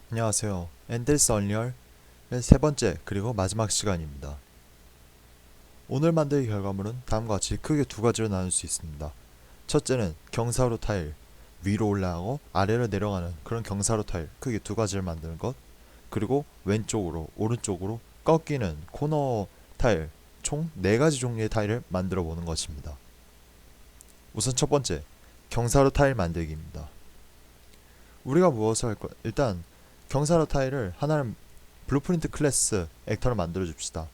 안녕하세요. 엔델스 언리얼의 세 번째 그리고 마지막 시간입니다. 오늘 만들 결과물은 다음과 같이 크게 두 가지로 나눌 수 있습니다. 첫째는 경사로 타일, 위로 올라가고 아래로 내려가는 그런 경사로 타일 크게 두 가지를 만드는 것. 그리고 왼쪽으로 오른쪽으로 꺾이는 코너 타일 총 네 가지 종류의 타일을 만들어 보는 것입니다. 우선 첫 번째, 경사로 타일 만들기입니다. 우리가 무엇을 할 것? 일단 경사로 타일을 하나를 블루프린트 클래스 액터를 만들어 줍시다.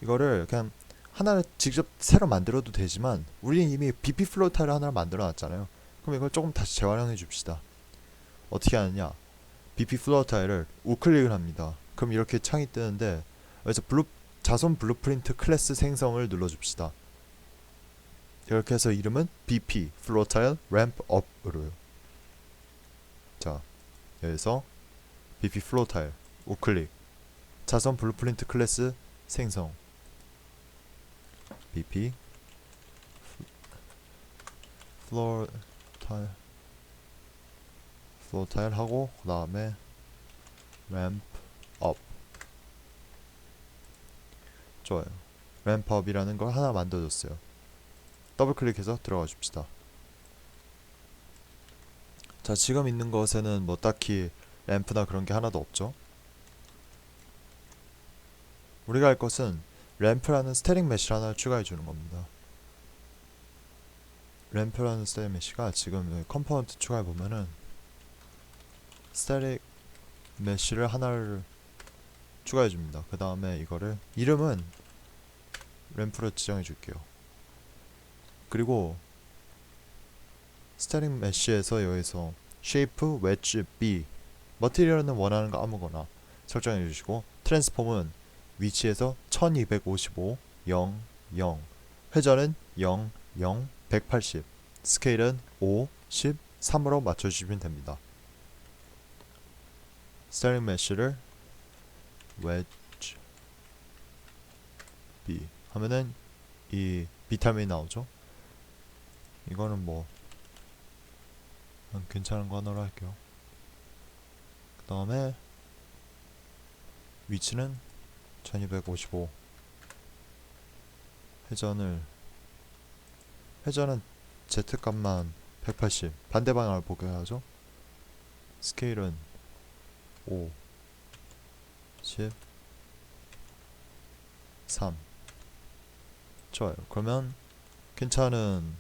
이거를 그냥 하나를 직접 새로 만들어도 되지만 우리는 이미 BP 플로우 타일을 하나를 만들어 놨잖아요. 그럼 이걸 조금 다시 재활용해 줍시다. 어떻게 하느냐? BP 플로우 타일을 우클릭을 합니다. 그럼 이렇게 창이 뜨는데 여기서 자손 블루프린트 클래스 생성을 눌러 줍시다. 이렇게 해서 이름은 BP 플로우 타일 램프 업으로요. 자, 여기서 BP 플로우 타일 우클릭 자선 블루프린트 클래스 생성 BP 플로어 타일 하고 그 다음에 램프 업. 좋아요. 램프 업이라는 걸 하나 만들어줬어요. 더블 클릭해서 들어가 줍시다. 자, 지금 있는 것에는 뭐 딱히 램프나 그런 게 하나도 없죠. 우리가 할 것은 램프라는 스테링 메쉬를 하나 추가해 주는 겁니다. 램프라는 스테링 메쉬가 지금 컴포넌트 추가해 보면은 스테릭 메쉬를 하나를 추가해 줍니다. 그 다음에 이거를 이름은 램프로 지정해 줄게요. 그리고 스테릭 메쉬에서 여기서 쉐이프 웨지 B 머티리얼은 원하는 거 아무거나 설정해 주시고 트랜스폼은 위치에서 1255 0 0 회전은 0 0 180 스케일은 5 10 3으로 맞춰주시면 됩니다. 스테링 메쉬를 웨지 B 하면은 이 비타민이 나오죠. 이거는 뭐 괜찮은 거 하나로 할게요. 그 다음에 위치는 1255 회전은 Z값만 180 반대 방향을 보게 하죠. 스케일은 5 10 3. 좋아요. 그러면 괜찮은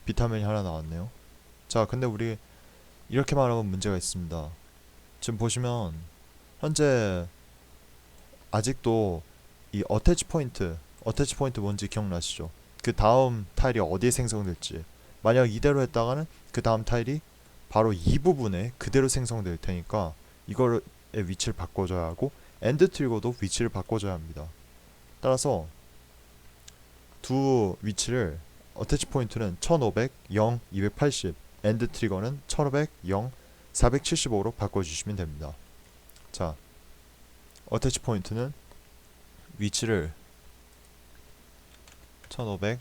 비타민이 하나 나왔네요. 자, 근데 우리 이렇게 말하면 문제가 있습니다. 지금 보시면 현재 아직도 이 어태치 포인트 뭔지 기억나시죠? 그 다음 타일이 어디에 생성될지. 만약 이대로 했다가는 그 다음 타일이 바로 이 부분에 그대로 생성될 테니까 이거의 위치를 바꿔줘야 하고 엔드 트리거도 위치를 바꿔줘야 합니다. 따라서 두 위치를 어태치 포인트는 1500, 0, 280 엔드 트리거는 1500, 0, 475로 바꿔주시면 됩니다. 자, 어태치 포인트는 위치를 1500,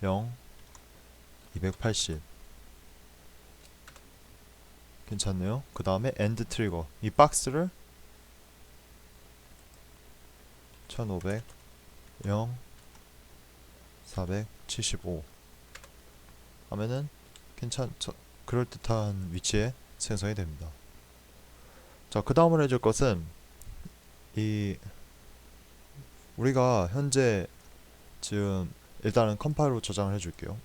0, 280 괜찮네요. 그 다음에 엔드 트리거 이 박스를 1500, 0, 475 하면은 그럴듯한 위치에 생성이 됩니다. 자, 그 다음으로 해줄 것은 이 우리가 현재 지금 일단은 컴파일로 저장을 해줄게요.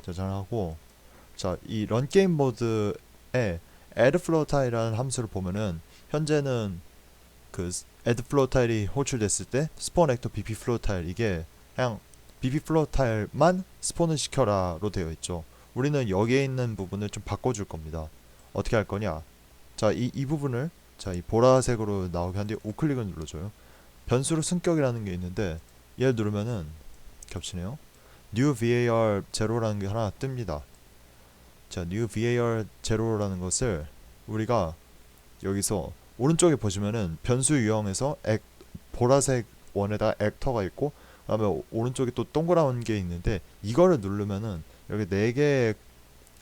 저장을 하고 자, 이 런게임 모드에 addFlow tile이라는 함수를 보면은 현재는 그 addFlow tile이 호출됐을 때 spawn actor bp flow tile 이게 그냥 bp flow tile만 스폰을 시켜라로 되어 있죠. 우리는 여기에 있는 부분을 좀 바꿔줄 겁니다. 어떻게 할 거냐? 자, 이 부분을 자, 이 보라색으로 나오게 한 뒤에 우클릭을 눌러줘요. 변수로 승격이라는 게 있는데 얘를 누르면은 겹치네요. new var 0라는 게 하나 뜹니다. 자, new var 0라는 것을 우리가 여기서 오른쪽에 보시면은 변수 유형에서 보라색 원에다 액터가 있고 그다음에 오른쪽에 또 동그란 게 있는데 이거를 누르면은 여기 4개의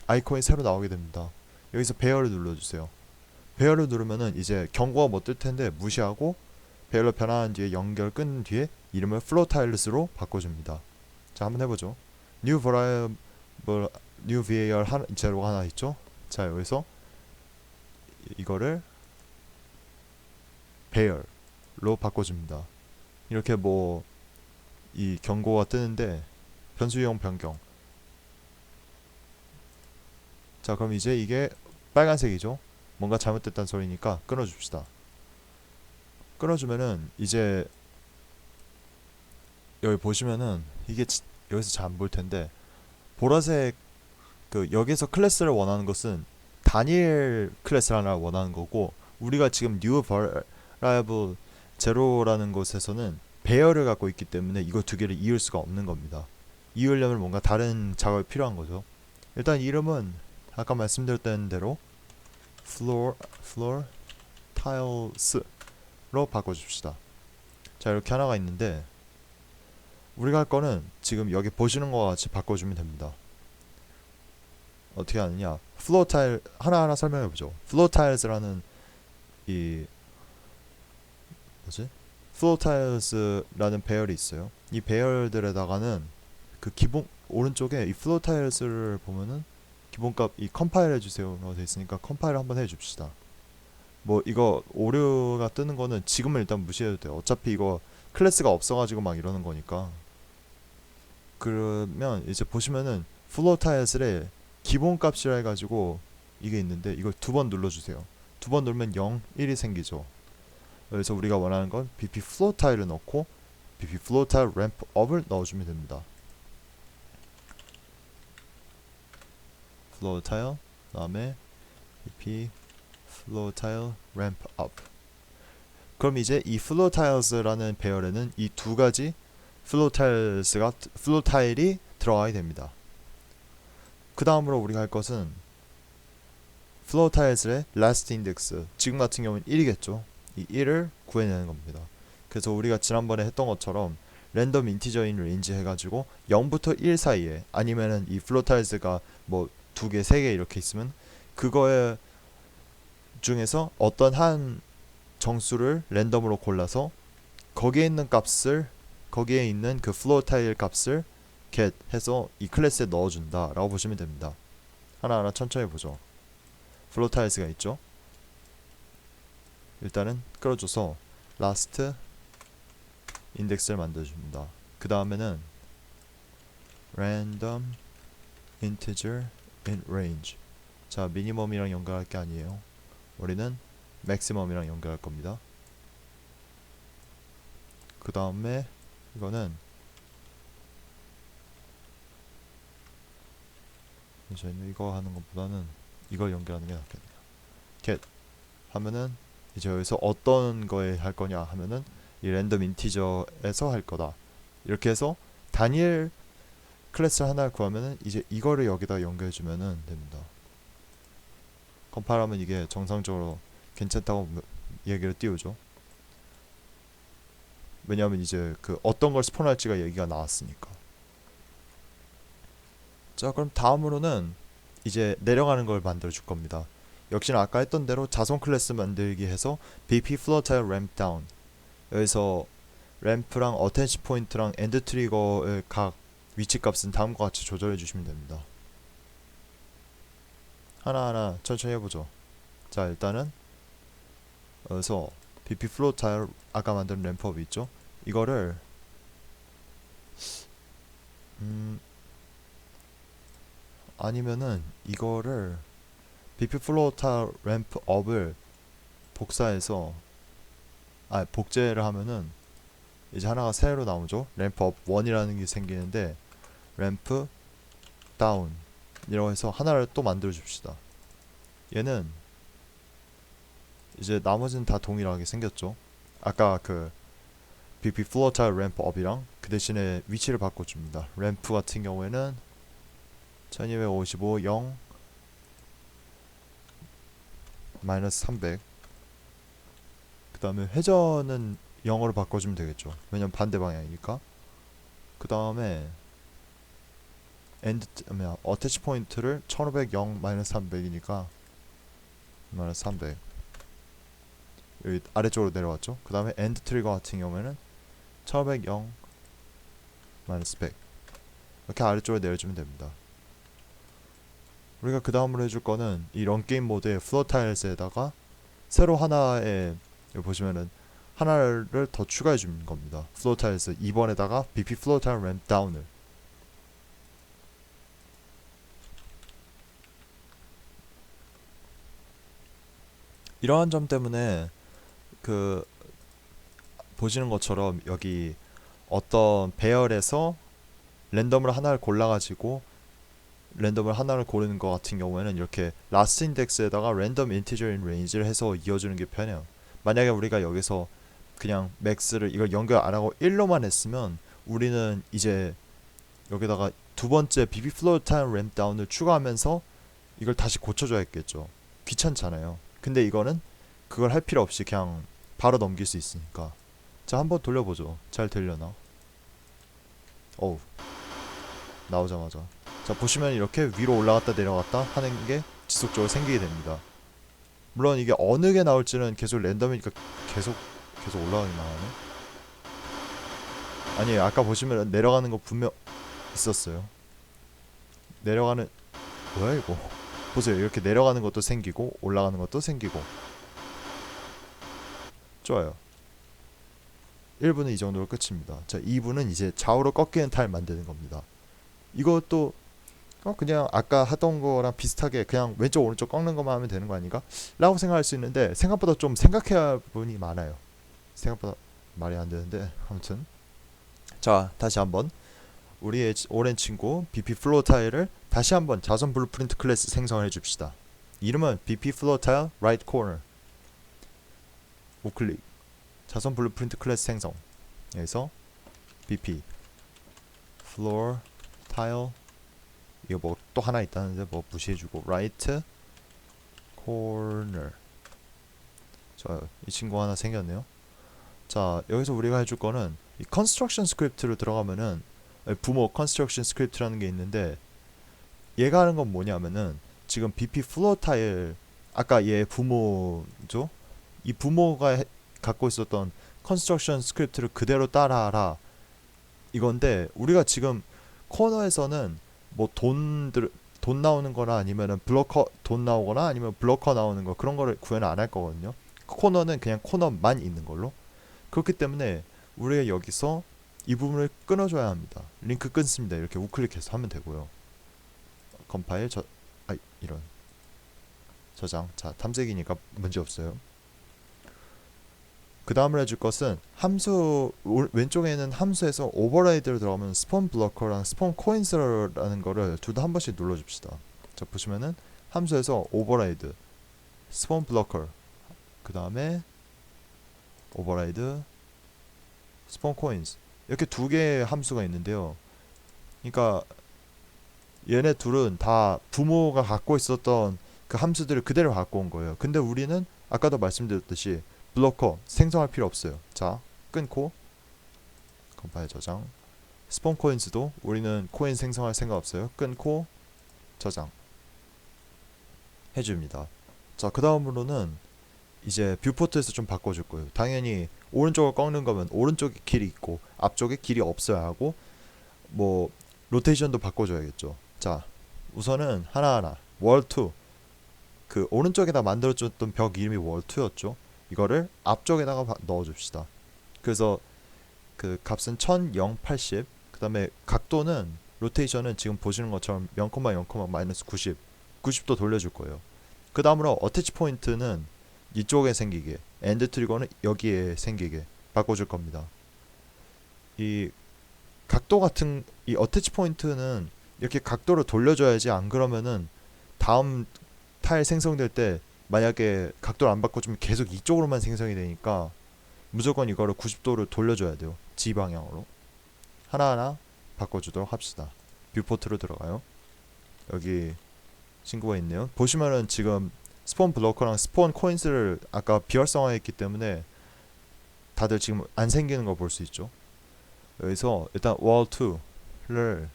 아이콘이 새로 나오게 됩니다. 여기서 배열을 눌러주세요. 배열을 누르면은 이제 경고가 못 뜰 텐데 무시하고 배열로 변환한 뒤에 연결 끊은 뒤에 이름을 flow tiles로 바꿔줍니다. 자, 한번 해보죠. new variable new var 제로가 하나 있죠. 자, 여기서 이거를 배열로 바꿔줍니다. 이렇게 뭐 이 경고가 뜨는데 변수 유형 변경. 자, 그럼 이제 이게 빨간색이죠. 뭔가 잘못됐다는 소리니까 끊어줍시다. 끊어주면은 이제 여기 보시면은 이게 여기서 잘 안 보일 텐데 보라색 그 여기서 클래스를 원하는 것은 단일 클래스를 하나 원하는 거고, 우리가 지금 new variable 제로라는 곳에서는 배열을 갖고 있기 때문에 이거 두 개를 이을 수가 없는 겁니다. 이으려면 뭔가 다른 작업이 필요한 거죠. 일단 이름은 아까 말씀드렸던 대로 floor tiles로 바꿔줍시다. 자, 이렇게 하나가 있는데 우리가 할 거는 지금 여기 보시는 것과 같이 바꿔주면 됩니다. 어떻게 하느냐, floor tile 하나하나 설명해보죠. floor tiles라는 이 뭐지? floor tiles라는 배열이 있어요. 이 배열들에다가는 그 기본 오른쪽에 이 floor tiles를 보면은 기본값 이 컴파일 해주세요라고 돼 있으니까 컴파일 한번 해줍시다. 뭐 이거 오류가 뜨는 거는 지금은 일단 무시해도 돼요. 어차피 이거 클래스가 없어가지고 막 이러는 거니까. 그러면 이제 보시면은 floor tiles의 기본값이라 해가지고 이게 있는데 이걸 두 번 눌러주세요. 두 번 누르면 0, 1이 생기죠. 그래서 우리가 원하는 건 bp floor tile을 넣고 bp floor tile ramp up을 넣어주면 됩니다. floor tile 다음에 bp floor tile ramp up. 그럼 이제 이 floor tiles라는 배열에는 이 두 가지 floor tile이 들어가야 됩니다. 그 다음으로 우리가 할 것은 floor tiles의 last index, 지금 같은 경우는 1이겠죠. 이 1을 구해내는 겁니다. 그래서 우리가 지난번에 했던 것처럼 랜덤 인티저인 레인지 해가지고 0부터 1 사이에, 아니면은 이 floor tiles가 뭐 2개, 3개 이렇게 있으면 그거에 중에서 어떤 한 정수를 랜덤으로 골라서 거기에 있는 값을, 거기에 있는 그 floor tile 값을 get 해서 이 클래스에 넣어준다 라고 보시면 됩니다. 하나하나 천천히 보죠. floor tiles가 있죠. 일단은 끌어줘서 last index를 만들어줍니다. 그 다음에는 random integer in range. 자, 미니멈이랑 연결할 게 아니에요. 우리는 maximum이랑 연결할 겁니다. 그 다음에 이거는 저희는 이거 하는 것보다는 이걸 연결하는 게 낫겠네요. get 하면은 이제 여기서 어떤 거에 할 거냐 하면은 이 랜덤 인티저에서 할 거다. 이렇게 해서 단일 클래스 하나를 구하면은 이제 이거를 여기다 연결해 주면은 됩니다. 컴파일하면 이게 정상적으로 괜찮다고 얘기를 띄우죠. 왜냐하면 이제 그 어떤 걸 스폰할지가 얘기가 나왔으니까. 자, 그럼 다음으로는 이제 내려가는 걸 만들어 줄 겁니다. 역시나 아까 했던 대로 자손 클래스 만들기 해서 bp floor tile ramp down, 여기서 램프랑 어텐치 포인트랑 엔드 트리거의 각 위치 값은 다음과 같이 조절해 주시면 됩니다. 하나하나 천천히 해보죠. 자, 일단은 여기서 bp floor tile 아까 만든 램프업 있죠? 이거를 아니면은 이거를 bp floor tile ramp up을 복사해서 복제를 하면은 이제 하나가 새로 나오죠. 램프 업 1이라는 게 생기는데 램프 다운 이라고 해서 하나를 또 만들어 줍시다. 얘는 이제 나머지는 다 동일하게 생겼죠. 아까 그 bp floor tile ramp up이랑 그 대신에 위치를 바꿔줍니다. 램프 같은 경우에는 1255 0 마이너스 300. 그 다음에 회전은 0으로 바꿔주면 되겠죠. 왜냐면 반대 방향이니까. 그 다음에 어태치 포인트를 1500 0 마이너스 300이니까 마이너스 300. 여기 아래쪽으로 내려왔죠. 그 다음에 엔드 트리거 같은 경우에는 1500 0 마이너스 100 이렇게 아래쪽으로 내려주면 됩니다. 우리가 그 다음으로 해줄 거는 이 런게임 모드의 플로어 타일스에다가 새로 하나의 여기 보시면은 하나를 더 추가해 주는 겁니다. 플로어 타일스 2번에다가 BP 플로어 타일 램프 다운을 이러한 점 때문에 그 보시는 것처럼 여기 어떤 배열에서 랜덤을 하나를 골라가지고 랜덤을 하나를 고르는 것 같은 경우에는 이렇게 라스트 인덱스에다가 랜덤 인티저 인 레인지를 해서 이어주는 게 편해요. 만약에 우리가 여기서 그냥 맥스를 이걸 연결 안 하고 1로만 했으면 우리는 이제 여기다가 두 번째 BB 플로어 타임 램프 다운을 추가하면서 이걸 다시 고쳐줘야 했겠죠. 귀찮잖아요. 근데 이거는 그걸 할 필요 없이 그냥 바로 넘길 수 있으니까. 자, 한번 돌려보죠. 잘 되려나? 어우, 나오자마자. 자, 보시면 이렇게 위로 올라갔다 내려갔다 하는 게 지속적으로 생기게 됩니다. 물론 이게 어느 게 나올지는 계속 랜덤이니까 계속 올라가기만 하네. 아니, 아까 보시면 내려가는 거 분명 있었어요. 내려가는 뭐야 이거? 보세요. 이렇게 내려가는 것도 생기고 올라가는 것도 생기고. 좋아요. 1부는 이 정도로 끝입니다. 자, 2부는 이제 좌우로 꺾이는 타일 만드는 겁니다. 이것도 그냥 아까 하던 거랑 비슷하게 그냥 왼쪽 오른쪽 꺾는 것만 하면 되는 거 아닌가? 라고 생각할 수 있는데 생각보다 좀 생각해야 할 부분이 많아요. 생각보다 말이 안 되는데 아무튼 자, 다시 한번 우리의 오랜 친구 BP 플로어 타일을 다시 한번 자선 블루프린트 클래스 생성해 줍시다. 이름은 BP 플로어 타일 right corner 우클릭 자선 블루프린트 클래스 생성. 여기서 BP floor tile 이거 뭐 또 하나 있다는데 뭐 무시해주고 right corner. 자, 이 친구 하나 생겼네요. 자, 여기서 우리가 해줄 거는 이 construction 스크립트로 들어가면은 부모 construction 스크립트라는 게 있는데 얘가 하는 건 뭐냐면은 지금 BP floor tile 아까 얘 부모죠? 이 부모가 갖고 있었던 컨스트럭션 스크립트를 그대로 따라하라 이건데 우리가 지금 코너에서는 뭐 돈 나오는 거나 아니면은 블로커 돈 나오거나 아니면 블로커 나오는 거 그런 거를 구현을 안 할 거거든요. 코너는 그냥 코너만 있는 걸로. 그렇기 때문에 우리가 여기서 이 부분을 끊어줘야 합니다. 링크 끊습니다. 이렇게 우클릭해서 하면 되고요. 컴파일 이런 저장. 자, 탐색이니까 문제 없어요. 그 다음을 해줄 것은 함수 왼쪽에 있는 함수에서 오버라이드로 들어가면 스폰 블로커랑 스폰 코인스라는 거를 둘 다 한 번씩 눌러줍시다. 자, 보시면은 함수에서 오버라이드 스폰 블로커 그 다음에 오버라이드 스폰 코인스 이렇게 두 개의 함수가 있는데요. 그러니까 얘네 둘은 다 부모가 갖고 있었던 그 함수들을 그대로 갖고 온 거예요. 근데 우리는 아까도 말씀드렸듯이 블로커 생성할 필요 없어요. 자, 끊고 컴파일 저장. 스폰 코인스도 우리는 코인 생성할 생각 없어요. 끊고 저장 해줍니다. 자, 그 다음으로는 이제 뷰포트에서 좀 바꿔줄 거예요. 당연히 오른쪽을 꺾는 거면 오른쪽에 길이 있고 앞쪽에 길이 없어야 하고 뭐 로테이션도 바꿔줘야겠죠. 자, 우선은 하나하나 월2 그 오른쪽에다 만들어줬던 벽 이름이 월2였죠. 이거를 앞쪽에다가 넣어줍시다. 그래서 그 값은 1080. 그 다음에 각도는 로테이션은 지금 보시는 것처럼 0,0, 마이너스 90 90도 돌려줄 거예요. 그 다음으로 어태치 포인트는 이쪽에 생기게 엔드 트리거는 여기에 생기게 바꿔줄 겁니다. 이 각도 같은 이 어태치 포인트는 이렇게 각도를 돌려줘야지 안 그러면은 다음 타일 생성될 때 만약에 각도를 안 바꿔주면 계속 이쪽으로만 생성이 되니까 무조건 이거를 90도를 돌려줘야 돼요. G 방향으로 하나하나 바꿔주도록 합시다. 뷰포트로 들어가요. 여기 친구가 있네요. 보시면은 지금 스폰 블로커랑 스폰 코인스를 아까 비활성화했기 때문에 다들 지금 안 생기는 거 볼 수 있죠. 여기서 일단 wall2를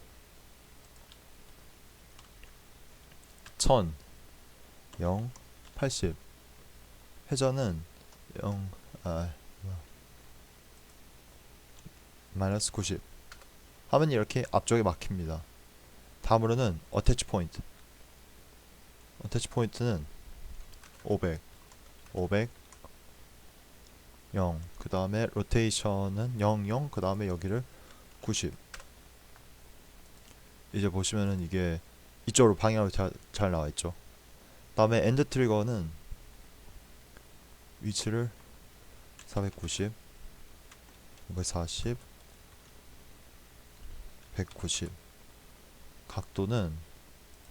1000 0 80 회전은 0, 마이너스 90 하면 이렇게 앞쪽에 막힙니다. 다음으로는 어태치 포인트. 어태치 포인트는 500, 500, 0. 그 다음에 로테이션은 0, 0. 그 다음에 여기를 90. 이제 보시면은 이게 이쪽으로 방향으로 잘 나와 있죠. 다음에 엔드 트리거는 위치를 490, 540, 190. 각도는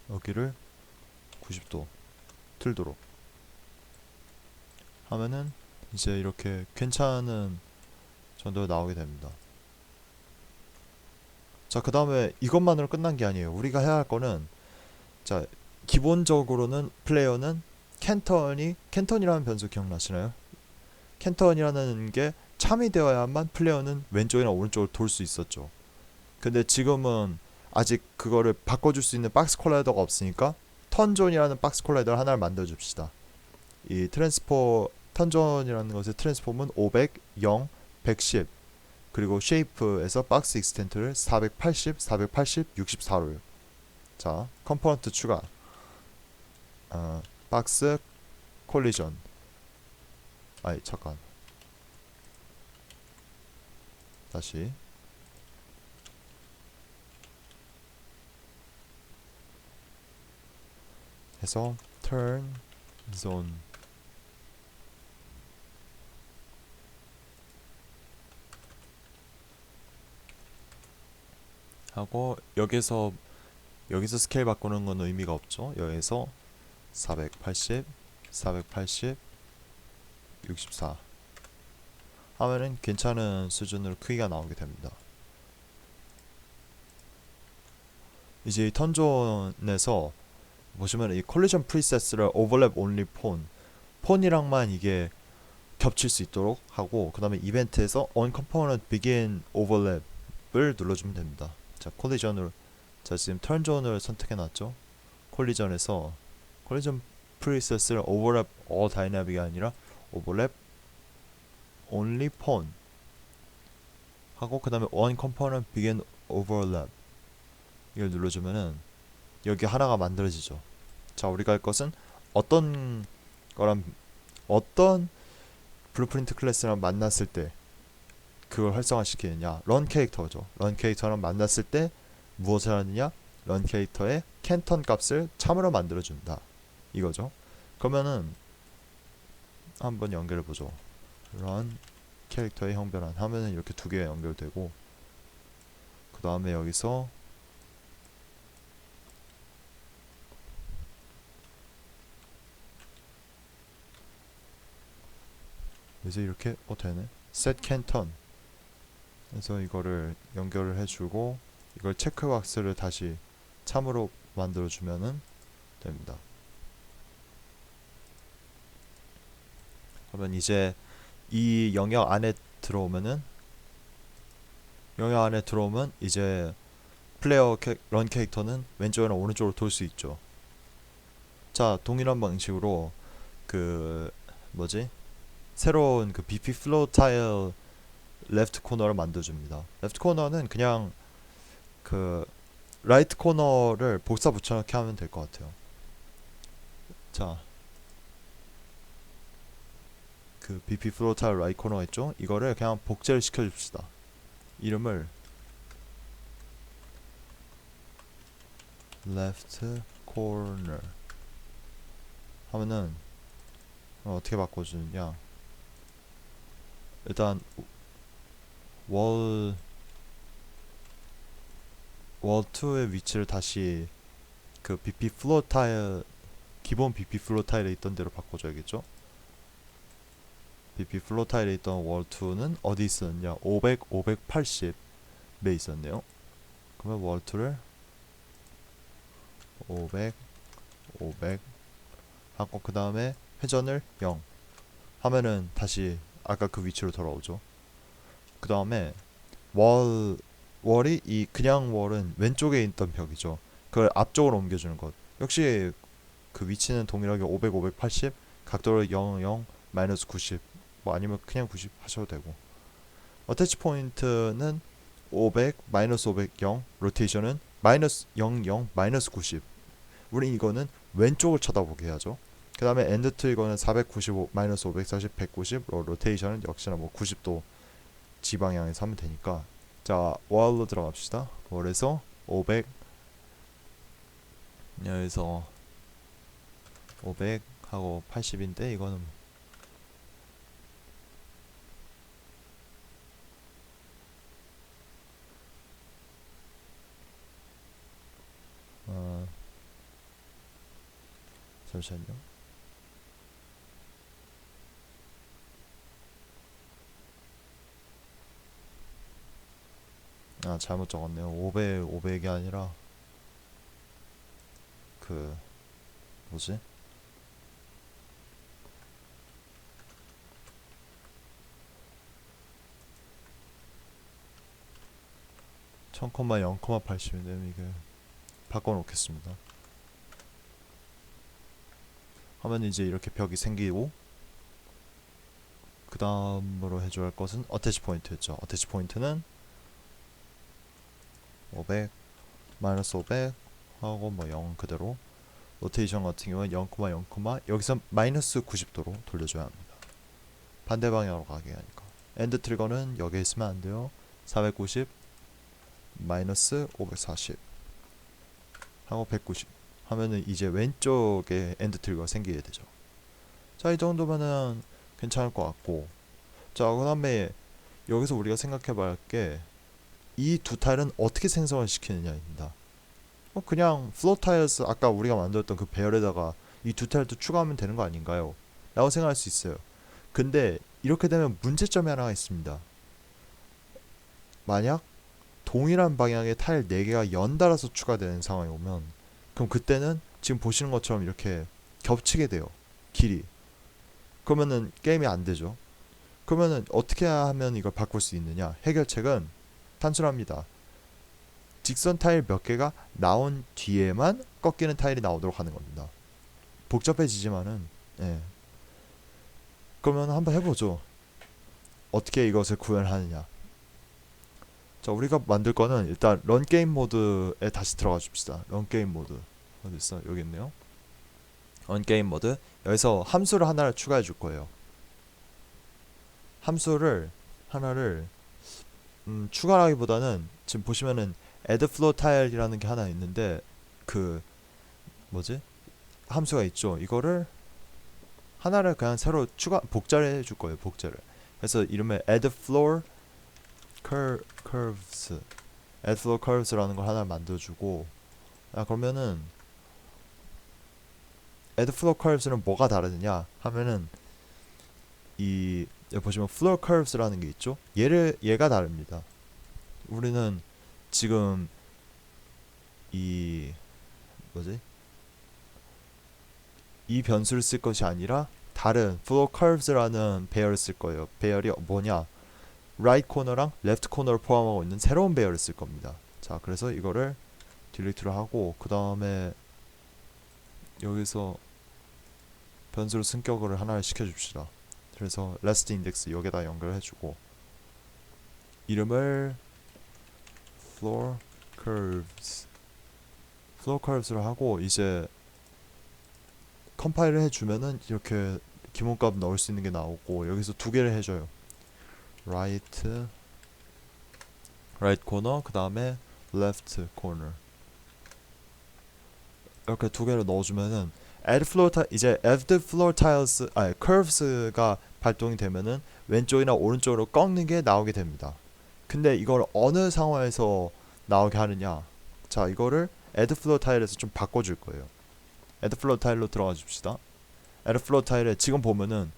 여기를 90도 틀도록 하면은 이제 이렇게 괜찮은 정도로 나오게 됩니다. 자, 그 다음에 이것만으로 끝난 게 아니에요. 우리가 해야 할 거는, 자, 기본적으로는 플레이어는 캔턴이라는 변수 기억나시나요? 캔턴이라는 게 참이 되어야만 플레이어는 왼쪽이나 오른쪽을 돌 수 있었죠. 근데 지금은 아직 그거를 바꿔줄 수 있는 박스 콜라이더가 없으니까 턴존이라는 박스 콜라이더 하나를 만들어 줍시다. 이 턴존이라는 것의 트랜스폼은 500, 0, 110 그리고 쉐이프에서 박스 익스텐트를 480, 480, 64로. 자, 컴포넌트 추가. 박스 콜리전. 아이, 잠깐. 다시. 해서 turn zone 하고 여기서 스케일 바꾸는 건 의미가 없죠. 여기서 480, 480, 64 하면은 괜찮은 수준으로 크기가 나오게 됩니다. 이제 이 턴존에서 보시면 이 콜리전 프리셋을 오버랩 온리 폰이랑만 이게 겹칠 수 있도록 하고, 그 다음에 이벤트에서 on component begin overlap을 눌러주면 됩니다. 자, 콜리전을, 자, 지금 턴존을 선택해 놨죠. 콜리전에서 콜리전 프리셋을 오버랩 all dynamic이 아니라 오버랩 only pawn 하고, 그 다음에 on component begin overlap 이걸 눌러주면은 여기 하나가 만들어지죠. 자, 우리가 할 것은 어떤 블루프린트 클래스랑 만났을 때 그걸 활성화시키느냐. 런 캐릭터죠. 런 캐릭터랑 만났을 때 무엇을 하느냐. 런 캐릭터의 캔턴 값을 참으로 만들어준다. 이거죠. 그러면은 한번 연결해보죠. 런 캐릭터의 형변환 하면은 이렇게 두 개가 연결되고, 그 다음에 여기서 이제 이렇게 되네. set canton 그래서 이거를 연결을 해주고, 이걸 체크박스를 다시 참으로 만들어주면은 됩니다. 그러면 이제 이 영역 안에 들어오면 이제 런 캐릭터는 왼쪽이나 오른쪽으로 돌 수 있죠. 자, 동일한 방식으로 그 새로운 그 BP 플로우 타일 레프트 코너를 만들어줍니다. 레프트 코너는 그냥 그 라이트 코너를 복사 붙여넣기 하면 될 것 같아요. 자, 그 BP 플로우 타일 라이트 코너 있죠? 이거를 그냥 복제를 시켜줍시다. 이름을 left corner 하면은 어떻게 바꿔주느냐. 일단 월 2의 위치를 다시 그 BP 플로어 타일, 기본 BP 플로어 타일에 있던 대로 바꿔줘야겠죠. BP 플로어 타일에 있던 월 2는 어디 있었냐. 500, 580에 있었네요. 그러면 월 2를 500, 500 하고, 그 다음에 회전을 0 하면은 다시 아까 그 위치로 돌아오죠. 그 다음에 월이 그냥 월은 왼쪽에 있던 벽이죠. 그걸 앞쪽으로 옮겨주는 것. 역시 그 위치는 동일하게 500, 580, 각도를 0, 0, 마이너스 90 뭐 아니면 그냥 90 하셔도 되고. 어태치 포인트는 500, 마이너스 500, 0, 로테이션은 마이너스 0, 0, 마이너스 90. 우리 이거는 왼쪽을 쳐다보게 해야죠. 그 다음에 엔드 트리거는 495, 마이너스 540, 190, 로테이션은 역시나 뭐 90도 지방향에서 하면 되니까. 자, 월로 들어갑시다. 월에서 500, 여기서 500 하고 80인데 이거는 잠시만요. 아, 잘못 적었네요. 500이 아니라 그 뭐지? 1000, 0,80인데 이게 바꿔놓겠습니다. 하면 이제 이렇게 벽이 생기고, 그 다음으로 해줘야 할 것은 어태치 포인트였죠. 어태치 포인트는 500, 마이너스 500 하고 뭐 0 그대로. 로테이션 같은 경우는 0, 0, 여기서 마이너스 90도로 돌려줘야 합니다. 반대 방향으로 가게 하니까. 엔드 트리거는 여기에 있으면 안 돼요. 490, 마이너스 540 하고 190 하면은 이제 왼쪽에 엔드 트리거가 생기게 되죠. 자, 이 정도면은 괜찮을 것 같고. 자, 그 다음에 여기서 우리가 생각해 봐야 할 게 이 두 타일은 어떻게 생성을 시키느냐입니다. 그냥 플로어 타일스 아까 우리가 만들었던 그 배열에다가 이 두 타일도 추가하면 되는 거 아닌가요? 라고 생각할 수 있어요. 근데 이렇게 되면 문제점이 하나가 있습니다. 만약 동일한 방향의 타일 4개가 연달아서 추가되는 상황이 오면, 그럼 그때는 지금 보시는 것처럼 이렇게 겹치게 돼요. 길이. 그러면은 게임이 안 되죠. 그러면은 어떻게 하면 이걸 바꿀 수 있느냐? 해결책은 단순합니다. 직선 타일 몇 개가 나온 뒤에만 꺾이는 타일이 나오도록 하는 겁니다. 복잡해지지만은, 예. 그러면 한번 해보죠. 어떻게 이것을 구현하느냐. 자, 우리가 만들 거는 일단 런 게임 모드에 다시 들어가 줍시다. 런 게임 모드 어디 있어? 여기 있네요. 런 게임 모드. 여기서 함수를 하나를 추가해 줄 거예요. 함수를 하나를 추가하기보다는 지금 보시면은 add floor tile이라는 게 하나 있는데, 그 뭐지? 함수가 있죠. 이거를 하나를 그냥 새로 추가 복제를 해줄 거예요. 복제를. 그래서 이름을 add floor curves, add floor curves라는 걸 하나 만들어주고. 그러면은 add floor curves는 뭐가 다르느냐 하면은 이 여기 보시면 floor curves라는 게 있죠. 얘가 다릅니다. 우리는 지금 이 뭐지? 이 변수를 쓸 것이 아니라 다른 floor curves라는 배열을 쓸 거예요. 배열이 뭐냐? right 코너랑 left 코너를 포함하고 있는 새로운 배열을 쓸 겁니다. 자, 그래서 이거를 딜리트를 하고, 그 다음에 여기서 변수로 승격을 하나를 시켜줍시다. 그래서 last index 여기다 연결해주고, 이름을 floor curves로 하고, 이제 컴파일을 해주면은 이렇게 기본값 넣을 수 있는 게 나오고, 여기서 두 개를 해줘요. right corner, 그 다음에 left corner. 이렇게 두 개를 넣어주면은 이제 add floor tiles, curves가 발동이 되면은 왼쪽이나 오른쪽으로 꺾는 게 나오게 됩니다. 근데 이걸 어느 상황에서 나오게 하느냐? 자, 이거를 add floor tile에서 좀 바꿔줄 거예요. add floor tile로 들어가 줍시다. add floor tile에 지금 보면은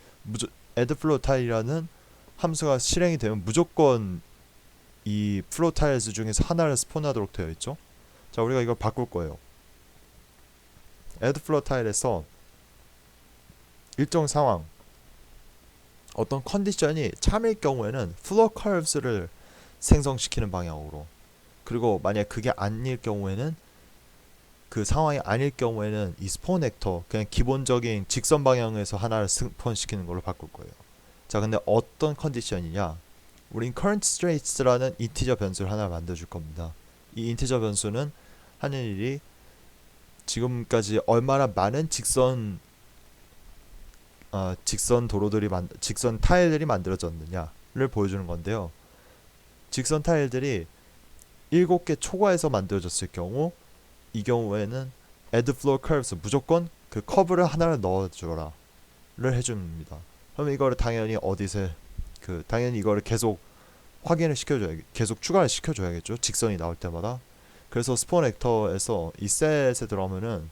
add floor tile이라는 함수가 실행이 되면 무조건 이 floor tiles 중에서 하나를 스폰하도록 되어 있죠. 자, 우리가 이걸 바꿀 거예요. add floor tile에서 일정 상황, 어떤 컨디션이 참일 경우에는 floor curves를 생성시키는 방향으로, 그리고 만약 그게 아닐 경우에는, 그 상황이 아닐 경우에는 이 스폰 액터, 그냥 기본적인 직선 방향에서 하나를 스폰시키는 걸로 바꿀 거예요. 자, 근데 어떤 컨디션이냐? 우린 current states라는 인티저 변수를 하나 만들어줄 겁니다. 이 인티저 변수는 하는 일이 지금까지 얼마나 많은 직선 타일들이 만들어졌느냐를 보여주는 건데요. 직선 타일들이 7개 초과해서 만들어졌을 경우, 이 경우에는 add floor curves, 무조건 그 커브를 하나를 넣어줘라 를 해줍니다. 그럼 이거를 당연히 당연히 이거를 계속 계속 추가를 시켜줘야겠죠. 직선이 나올 때마다. 그래서 스폰 액터에서 이 셋에 들어가면은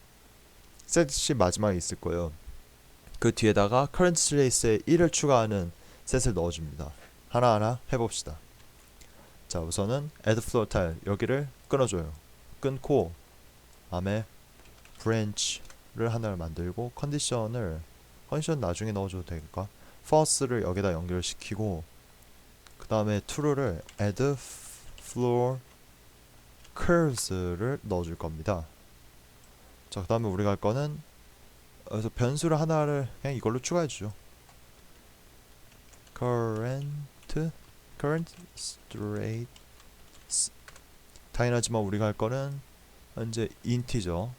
셋이 마지막에 있을 거예요. 그 뒤에다가 current trace에 1을 추가하는 셋을 넣어줍니다. 하나하나 해봅시다. 자, 우선은 add floor tile 여기를 끊어줘요. 끊고 다음에 branch를 하나를 만들고 컨디션 나중에 넣어줘도 되니까 false를 여기다 연결시키고, 그 다음에 true를 add floor curves를 넣어줄 겁니다. 자, 그 다음에 우리가 할 거는 그래서 변수를 하나를 그냥 이걸로 추가해주죠. current straight. 당연하지만 우리가 할 거는 현재 인티저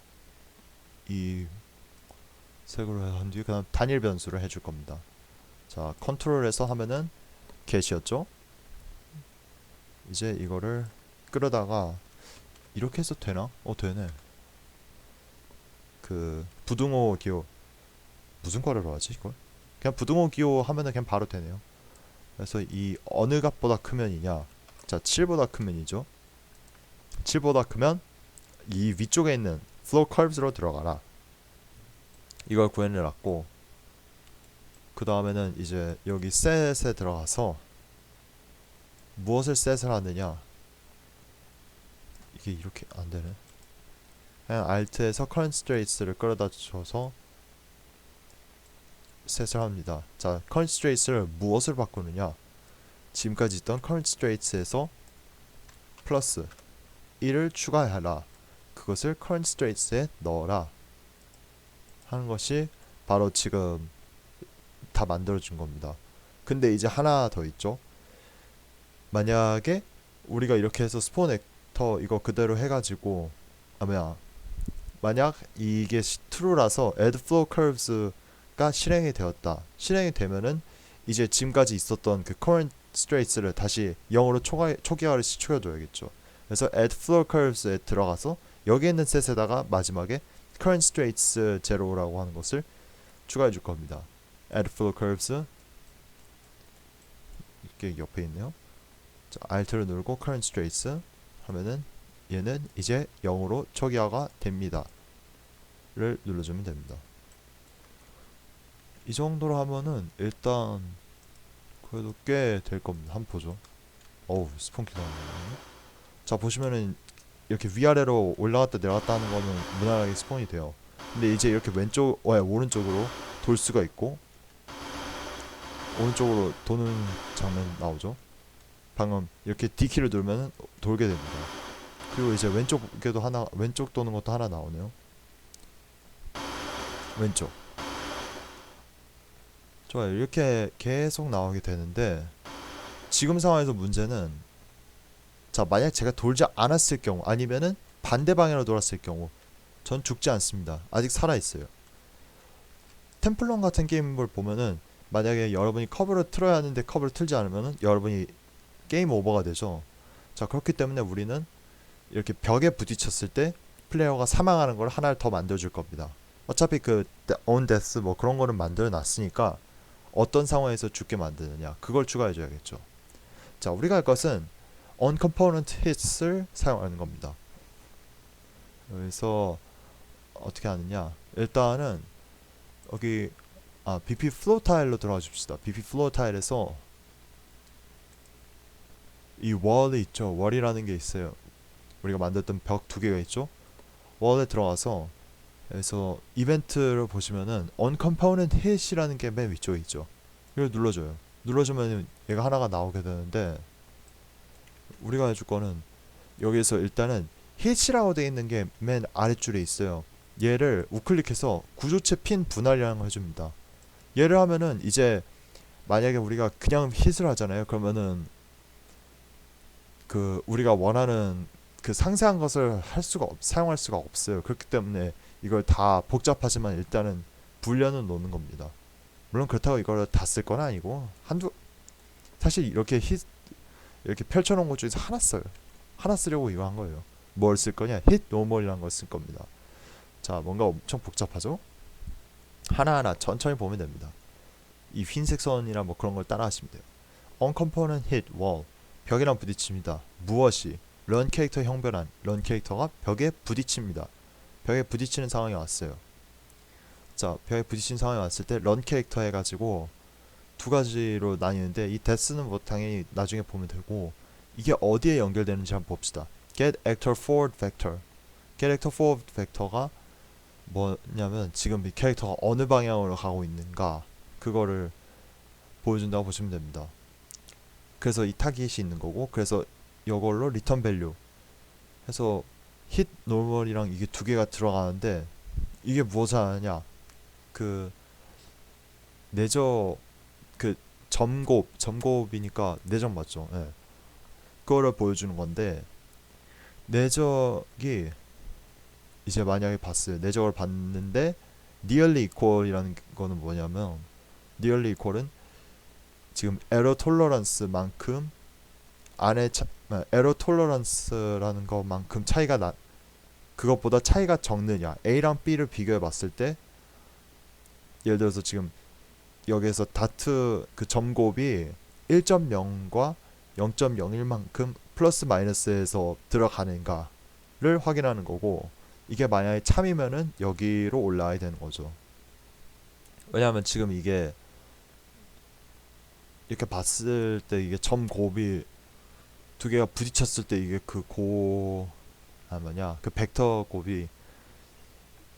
이 색으로 한 뒤에 그다음 단일 변수를 해줄 겁니다. 자, 컨트롤에서 하면은 get이었죠. 이제 이거를 끌어다가 이렇게 해서 되나? 되네. 그 부등호 기호 무슨 괄호로 하지 이걸? 그냥 부등호 기호 하면은 그냥 바로 되네요. 그래서 이 어느 값보다 크면이냐? 자, 7보다 크면이죠. 7보다 크면 이 위쪽에 있는 flow curves로 들어가라. 이걸 구해내놨고, 그 다음에는 이제 여기 set에 들어가서 무엇을 set을 하느냐? 이게 이렇게 안 되네. 그냥 alt에서 current states를 끌어다 줘서 set을 합니다. 자, current states를 무엇을 바꾸느냐? 지금까지 있던 current states에서 플러스 1을 추가하라. 그것을 current states에 넣어라 하는 것이 바로 지금 다 만들어준 겁니다. 근데 이제 하나 더 있죠. 만약에 우리가 이렇게 해서 스폰 액터 이거 그대로 해가지고 만약 이게 true라서 add flow curves가 실행이 되었다. 실행이 되면은 이제 지금까지 있었던 그 current states를 다시 0으로 초기화를 시켜줘야겠죠. 그래서 add flow curves에 들어가서 여기 있는 셋에다가 마지막에 current states 제로라고 하는 것을 추가해 줄 겁니다. add flow curves 이렇게 옆에 있네요. 자, Alt를 누르고 current states 하면은 얘는 이제 0으로 초기화가 됩니다 를 눌러주면 됩니다. 이 정도로 하면은 일단 그래도 꽤 될 겁니다. 한번 보죠. 어우, 스폰키가 나오네. 자, 보시면은 이렇게 위아래로 올라갔다 내려갔다 하는 거는 무난하게 스폰이 돼요. 근데 이제 이렇게 오른쪽으로 돌 수가 있고, 오른쪽으로 도는 장면 나오죠. 방금 이렇게 D키를 누르면 돌게 됩니다. 그리고 이제 왼쪽 도는 것도 하나 나오네요. 왼쪽. 좋아요. 이렇게 계속 나오게 되는데, 지금 상황에서 문제는, 자, 만약 제가 돌지 않았을 경우 아니면은 반대 방향으로 돌았을 경우 전 죽지 않습니다. 아직 살아있어요. 템플런 같은 게임을 보면은 만약에 여러분이 커브를 틀어야 하는데 커브를 틀지 않으면은 여러분이 게임 오버가 되죠. 자, 그렇기 때문에 우리는 이렇게 벽에 부딪혔을 때 플레이어가 사망하는 걸 하나를 더 만들어줄 겁니다. 어차피 그 on death 뭐 그런 거는 만들어 놨으니까 어떤 상황에서 죽게 만드느냐 그걸 추가해줘야겠죠. 자, 우리가 할 것은 on component hits를 사용하는 겁니다. 그래서 어떻게 하느냐, 일단은 여기 BP flow tile로 들어가 줍시다. BP flow tile에서 이 wall이 있죠. wall이라는 게 있어요. 우리가 만들었던 벽 2개가 있죠. wall에 들어가서 그래서 이벤트를 보시면은 on component hit이라는 게 맨 위쪽에 있죠. 이걸 눌러줘요. 눌러주면 얘가 하나가 나오게 되는데, 우리가 해줄 거는 여기에서 일단은 hit이라고 되어 있는 게 맨 아랫줄에 있어요. 얘를 우클릭해서 구조체 핀 분할이라는 걸 해줍니다. 얘를 하면은 이제 만약에 우리가 그냥 hit을 하잖아요. 그러면은 그 우리가 원하는 그 상세한 것을 사용할 수가 없어요. 그렇기 때문에 이걸 다 복잡하지만 일단은 분려는 놓는 겁니다. 물론 그렇다고 이걸 다 쓸 건 아니고 한두 사실 이렇게 이렇게 펼쳐놓은 것 중에서 하나 써요. 하나 쓰려고 이거 한 거예요. 뭘 쓸 거냐? hit normal이라는 걸 쓸 겁니다. 자, 뭔가 엄청 복잡하죠? 하나하나 천천히 보면 됩니다. 이 흰색 선이나 뭐 그런 걸 따라 하시면 돼요. on component hit wall 벽이랑 부딪힙니다. 무엇이? run 캐릭터 형변환 run 캐릭터가 벽에 부딪힙니다. 벽에 부딪히는 상황이 왔어요. 자, 벽에 부딪힌 상황이 왔을 때 run 캐릭터 해가지고 두 가지로 나뉘는데 이 death는 뭐 당연히 나중에 보면 되고 이게 어디에 연결되는지 한번 봅시다. get actor forward vector get actor forward vector가 뭐냐면 지금 이 캐릭터가 어느 방향으로 가고 있는가 그거를 보여준다고 보시면 됩니다. 그래서 이 타깃이 있는 거고 그래서 이걸로 return value 해서 hit normal이랑 이게 두 개가 들어가는데 이게 무엇을 하느냐 그 내적 그 점곱이니까 내적 맞죠? 예. 그거를 보여주는 건데 내적이 이제 만약에 봤어요. 내적을 봤는데 nearly equal이라는 거는 뭐냐면 nearly equal은 지금 에러 톨러런스만큼 에러 톨러런스라는 것만큼 차이가 그것보다 차이가 적느냐 A랑 B를 비교해 봤을 때 예를 들어서 지금 여기에서 다트 그 점곱이 1.0과 0.01만큼 플러스 마이너스에서 들어가는가를 확인하는 거고 이게 만약에 참이면은 여기로 올라와야 되는 거죠. 왜냐하면 지금 이게 이렇게 봤을 때 이게 점곱이 두 개가 부딪혔을 때 이게 그 벡터 곱이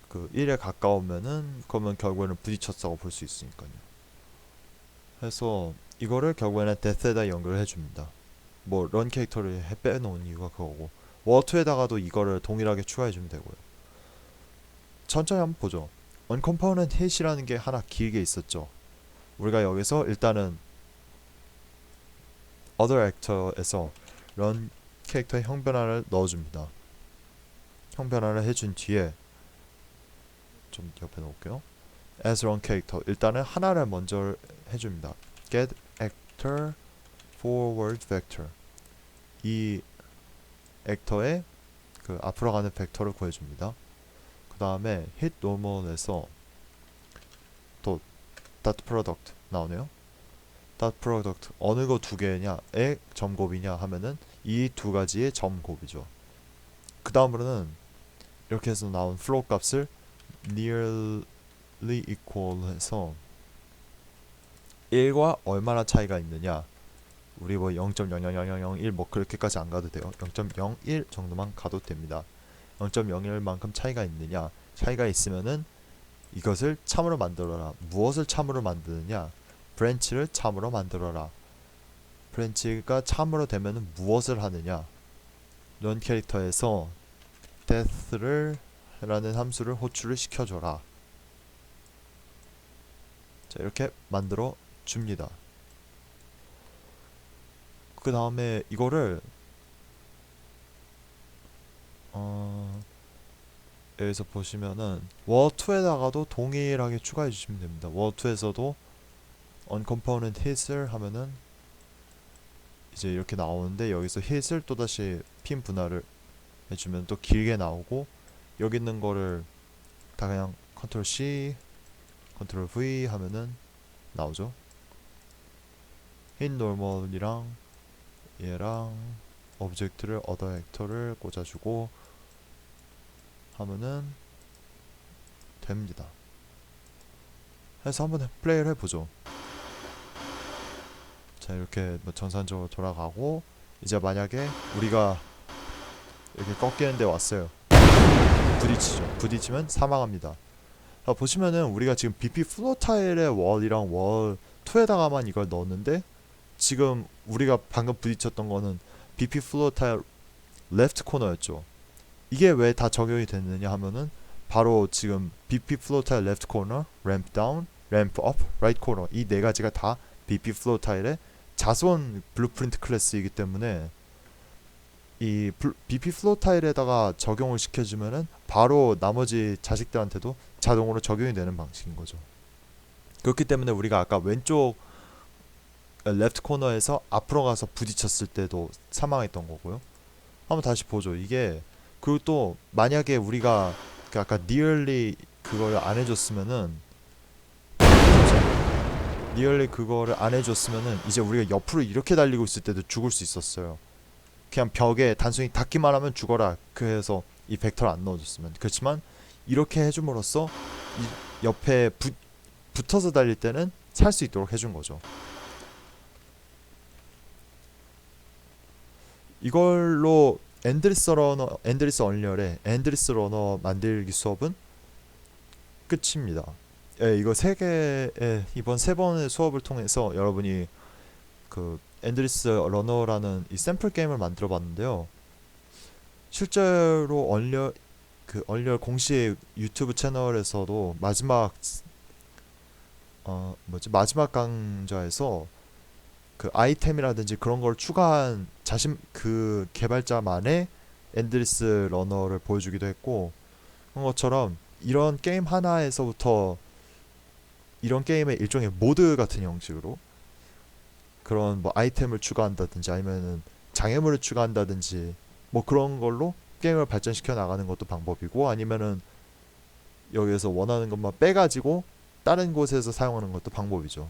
그 1에 가까우면은 그러면 결국에는 부딪혔다고 볼 수 있으니까요. 그래서 이거를 결국에는 데스에다 연결을 해줍니다. 뭐 런 캐릭터를 빼놓은 이유가 그거고 워2에다가도 이거를 동일하게 추가해주면 되고요. 천천히 한번 보죠. uncomponent hit이라는 게 하나 길게 있었죠. 우리가 여기서 일단은 other actor에서 런 캐릭터의 형변화를 넣어줍니다. 형변화를 해준 뒤에 좀 옆에 놓을게요. as run 캐릭터 일단은 하나를 먼저 해줍니다. get actor forward vector 이 액터의 그 앞으로 가는 벡터를 구해줍니다. 그 다음에 hit normal에서 또 dot product 나오네요. dot product 어느 거 두 개냐의 점곱이냐 하면은 이 두 가지의 점곱이죠. 그 다음으로는 이렇게 해서 나온 float 값을 nearly equal 해서 1과 얼마나 차이가 있느냐 우리 뭐 0.00001 뭐 그렇게까지 안 가도 돼요. 0.01 정도만 가도 됩니다. 0.01만큼 차이가 있느냐 차이가 있으면은 이것을 참으로 만들어라. 무엇을 참으로 만드느냐 브랜치를 참으로 만들어라. 브랜치가 참으로 되면은 무엇을 하느냐 런 캐릭터에서 death를 라는 함수를 호출을 시켜줘라. 자 이렇게 만들어 줍니다. 그 다음에 이거를 여기서 보시면은 워2에다가도 동일하게 추가해 주시면 됩니다. 워2에서도 uncomponent hit을 하면은 이제 이렇게 나오는데 여기서 hit을 또다시 핀 분할을 해주면 또 길게 나오고 여기 있는 거를 다 그냥 컨트롤 C 컨트롤 V 하면은 나오죠. hit normal이랑 얘랑 오브젝트를 other actor를 꽂아주고 하면은 됩니다. 해서 한번 플레이를 해보죠. 자 이렇게 뭐 정상적으로 돌아가고 이제 만약에 우리가 이렇게 꺾이는 데 왔어요. 부딪히죠. 부딪히면 사망합니다. 자 보시면은 우리가 지금 BP 플로 타일의 월이랑 월 2에다가만 이걸 넣었는데 지금 우리가 방금 부딪혔던 거는 BP 플로 타일 레프트 코너였죠. 이게 왜 다 적용이 됐느냐 하면은 바로 지금 BP 플로 타일 레프트 코너, 램프 다운, 램프 업, 라이트 코너 이 네 가지가 다 BP 플로우 타일의 자손 블루프린트 클래스이기 때문에 이 BP 플로우 타일에다가 적용을 시켜주면은 바로 나머지 자식들한테도 자동으로 적용이 되는 방식인 거죠. 그렇기 때문에 우리가 아까 왼쪽 레프트 코너에서 앞으로 가서 부딪혔을 때도 사망했던 거고요. 한번 다시 보죠. 이게 그리고 또 만약에 우리가 그 아까 nearly 그걸 안 해줬으면은 nearly 그거를 안 해줬으면은 이제 우리가 옆으로 이렇게 달리고 있을 때도 죽을 수 있었어요. 그냥 벽에 단순히 닿기만 하면 죽어라. 그래서 이 벡터를 안 넣어줬으면. 그렇지만 이렇게 해줌으로써 이 옆에 붙어서 달릴 때는 살 수 있도록 해준 거죠. 이걸로 엔드리스 얼리얼의 엔드리스 러너 만들기 수업은 끝입니다. 예, 이거 세 개의 이번 세 번의 수업을 통해서 여러분이 그 엔드리스 러너라는 이 샘플 게임을 만들어 봤는데요. 실제로 얼리얼 공식 유튜브 채널에서도 마지막 강좌에서 그 아이템이라든지 그런 걸 추가한 그 개발자만의 엔드리스 러너를 보여주기도 했고, 그런 것처럼 이런 게임 하나에서부터 이런 게임의 일종의 모드 같은 형식으로 그런 뭐 아이템을 추가한다든지 아니면은 장애물을 추가한다든지 뭐 그런 걸로 게임을 발전시켜 나가는 것도 방법이고, 아니면은 여기에서 원하는 것만 빼가지고 다른 곳에서 사용하는 것도 방법이죠.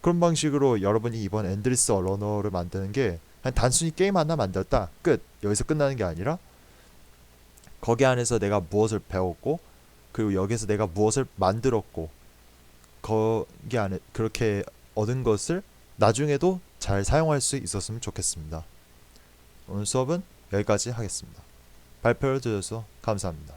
그런 방식으로 여러분이 이번 엔드리스 러너를 만드는 게 그냥 단순히 게임 하나 만들었다 끝, 여기서 끝나는 게 아니라 거기 안에서 내가 무엇을 배웠고 그리고 여기서 내가 무엇을 만들었고 거기 안에 그렇게 얻은 것을 나중에도 잘 사용할 수 있었으면 좋겠습니다. 오늘 수업은 여기까지 하겠습니다. 발표를 들어주셔서 감사합니다.